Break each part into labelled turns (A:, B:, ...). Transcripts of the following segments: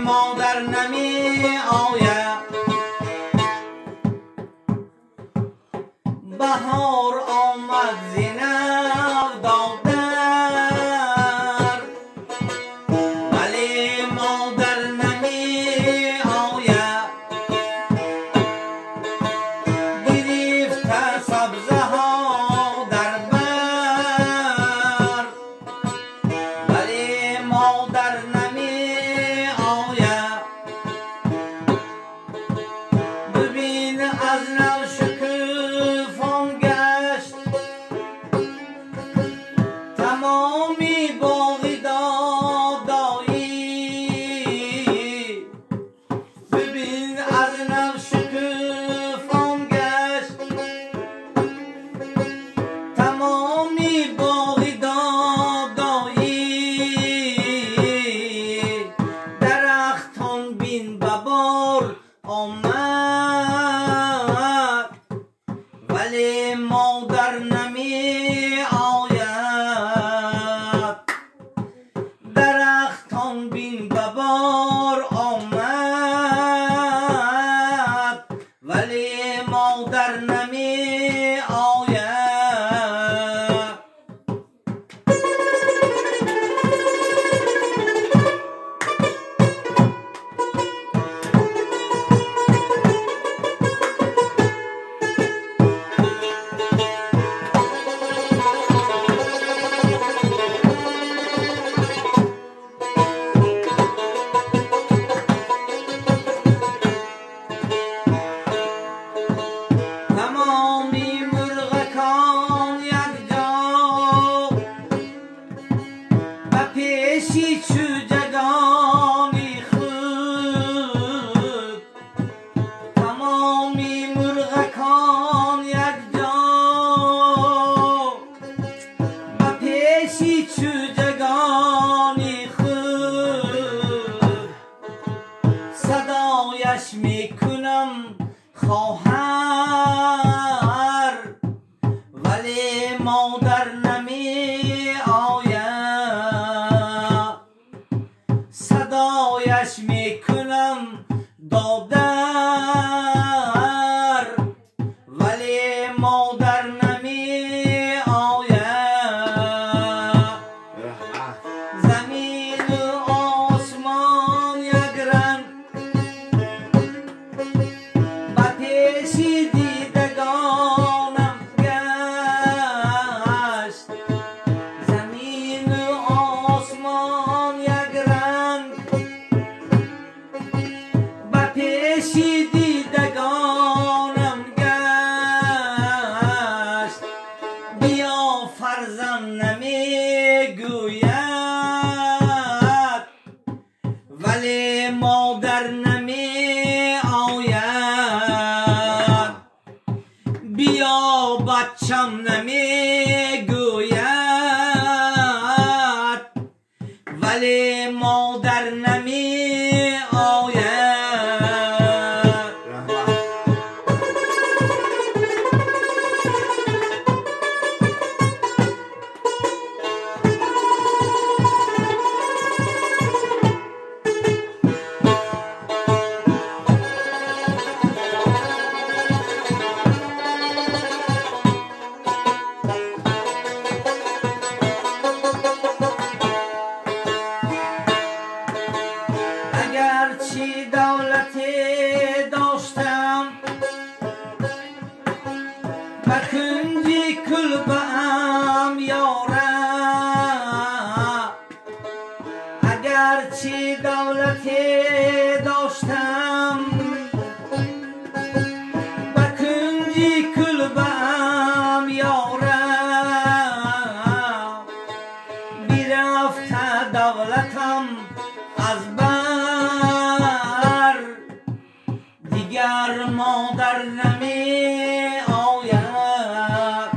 A: مادر نمی آید بهار آمد زینب دادر ولی مادر نمی آید گرفته سبزه ها در بر ولی مادر نمی آید ببین از نو شکوفان گشت تمامی باغی دادایی ببین از نو شکوفان گشت تمامی باغی دادایی درختان بین ببار آمد ولی مادر نمی آید درختان بین ببار آمد ولی مادر نمی آید تمامی مرغکان یکجا و پیشی چوجگانی خود تمامی مرغکان یکجا و پیشی چوجگانی خود صدایش میکنم خواهر ولی مادر نمی آید صدایش میکنم دادر ولی مادر نمی آید زمین و آسمان یک رنگ و پیشی دیدگانم گشت زمین و آسمان یک رنگ و پیشی دیدگانم گشت بیا فرزند نمی گوید ولی مادر نمی آید بیا بچم نمی گوید ولی مادر نمی آید اگرچه دولتی داشتم و کنجی کلبم یارم اگرچه دولتی داشتم و کنجی کلبم یارم بیرفته دولتم از بر دیگر مادر نمی آید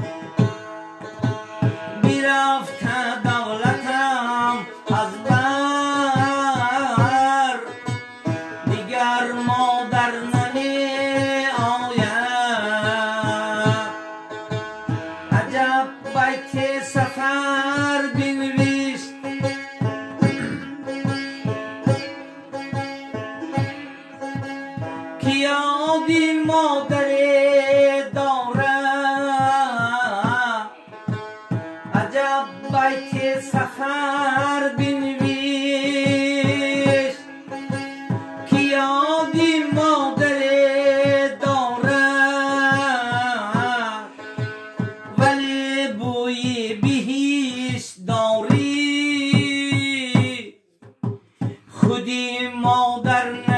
A: بیرفته دولتم از بر دیگر مادر نمی آید عجب بیت سفر بنویست که یادی مادر دارم عجب بیت سفر بنویس که یادی مادر دارم ولی بوی بهیش داری خودی مادر